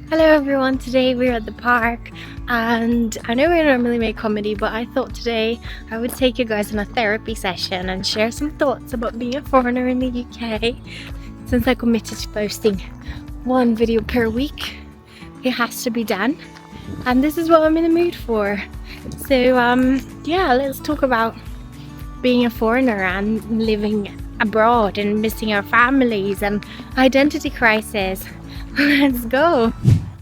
Hello everyone, today we're at the park and I know we normally make comedy, but I thought today I would take you guys on a therapy session and share some thoughts about being a foreigner in the UK. Since I committed to posting one video per week, it has to be done, and this is what I'm in the mood for. So yeah, let's talk about being a foreigner and living abroad and missing our families and identity crisis. Let's go.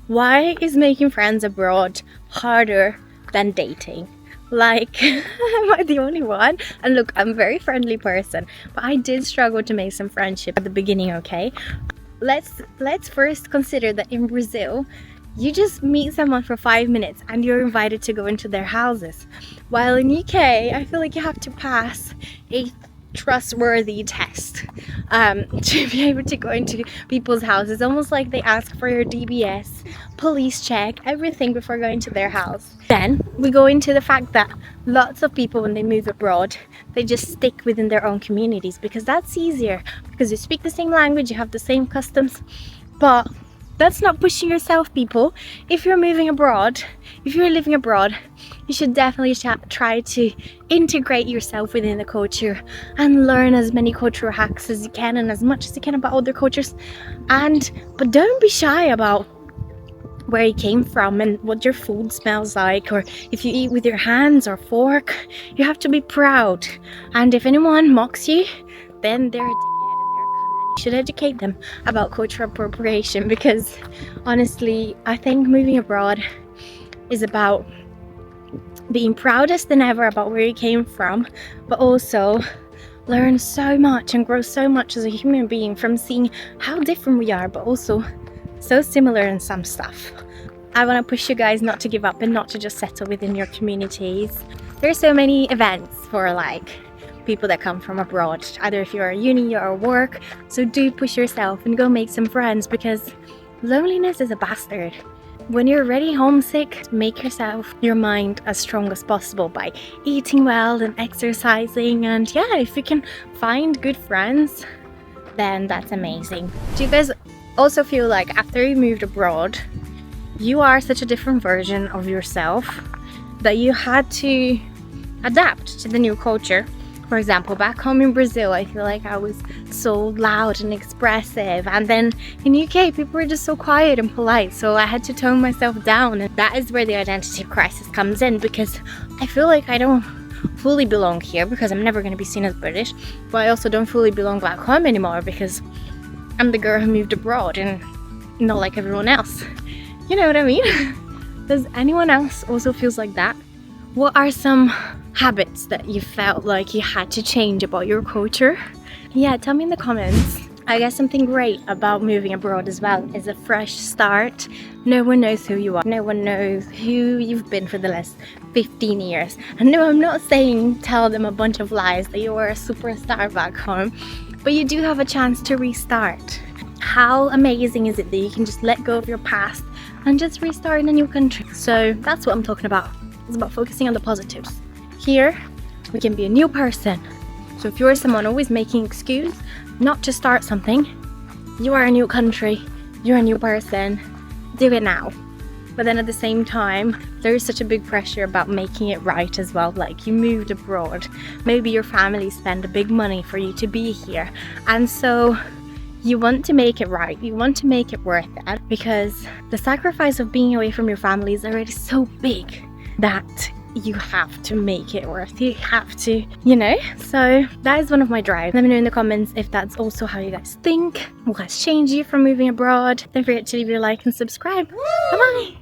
Why is making friends abroad harder than dating? Like, am I the only one? And look, I'm a very friendly person, but I did struggle to make some friendship at the beginning, okay? Let's first consider that in Brazil, you just meet someone for 5 minutes and you're invited to go into their houses. While in UK, I feel like you have to pass a trustworthy test to be able to go into people's houses. Almost like they ask for your DBS, police check, everything before going to their house. Then we go into the fact that lots of people, when they move abroad, they just stick within their own communities because that's easier, because you speak the same language, you have the same customs. But that's not pushing yourself, people. If you're moving abroad, if you're living abroad, you should definitely try to integrate yourself within the culture and learn as many cultural hacks as you can and as much as you can about other cultures. But don't be shy about where you came from and what your food smells like, or if you eat with your hands or fork. You have to be proud. And if anyone mocks you, then they're a dickhead and they're a cunt. You should educate them about cultural appropriation, because honestly, I think moving abroad is about being proudest than ever about where you came from, but also learn so much and grow so much as a human being from seeing how different we are, but also so similar in some stuff. I want to push you guys not to give up and not to just settle within your communities. There's so many events for like people that come from abroad, either if you're a uni or work, so do push yourself and go make some friends, because loneliness is a bastard. When you're already homesick, make yourself your mind as strong as possible by eating well and exercising, and yeah, if you can find good friends, then that's amazing. Do you guys also feel like after you moved abroad, you are such a different version of yourself that you had to adapt to the new culture? For example, back home in Brazil, I feel like I was so loud and expressive, and then in UK people were just so quiet and polite, so I had to tone myself down. And that is where the identity crisis comes in, because I feel like I don't fully belong here because I'm never going to be seen as British, but I also don't fully belong back home anymore because I'm the girl who moved abroad and not like everyone else. You know what I mean? Does anyone else also feels like that? What are some habits that you felt like you had to change about your culture? Yeah, tell me in the comments. I guess something great about moving abroad as well is a fresh start. No one knows who you are. No one knows who you've been for the last 15 years. And no, I'm not saying tell them a bunch of lies that you were a superstar back home, but you do have a chance to restart. How amazing is it that you can just let go of your past and just restart in a new country? So that's what I'm talking about. It's about focusing on the positives. Here, we can be a new person. So if you're someone always making excuse not to start something, you are a new country, you're a new person, do it now. But then at the same time, there is such a big pressure about making it right as well. Like, you moved abroad, maybe your family spent a big money for you to be here, and so you want to make it right, you want to make it worth it, because the sacrifice of being away from your family is already so big that you have to make it worth it. You have to, you know? So that is one of my drives. Let me know in the comments if that's also how you guys think. What has changed you from moving abroad? Don't forget to leave your like and subscribe. Bye bye.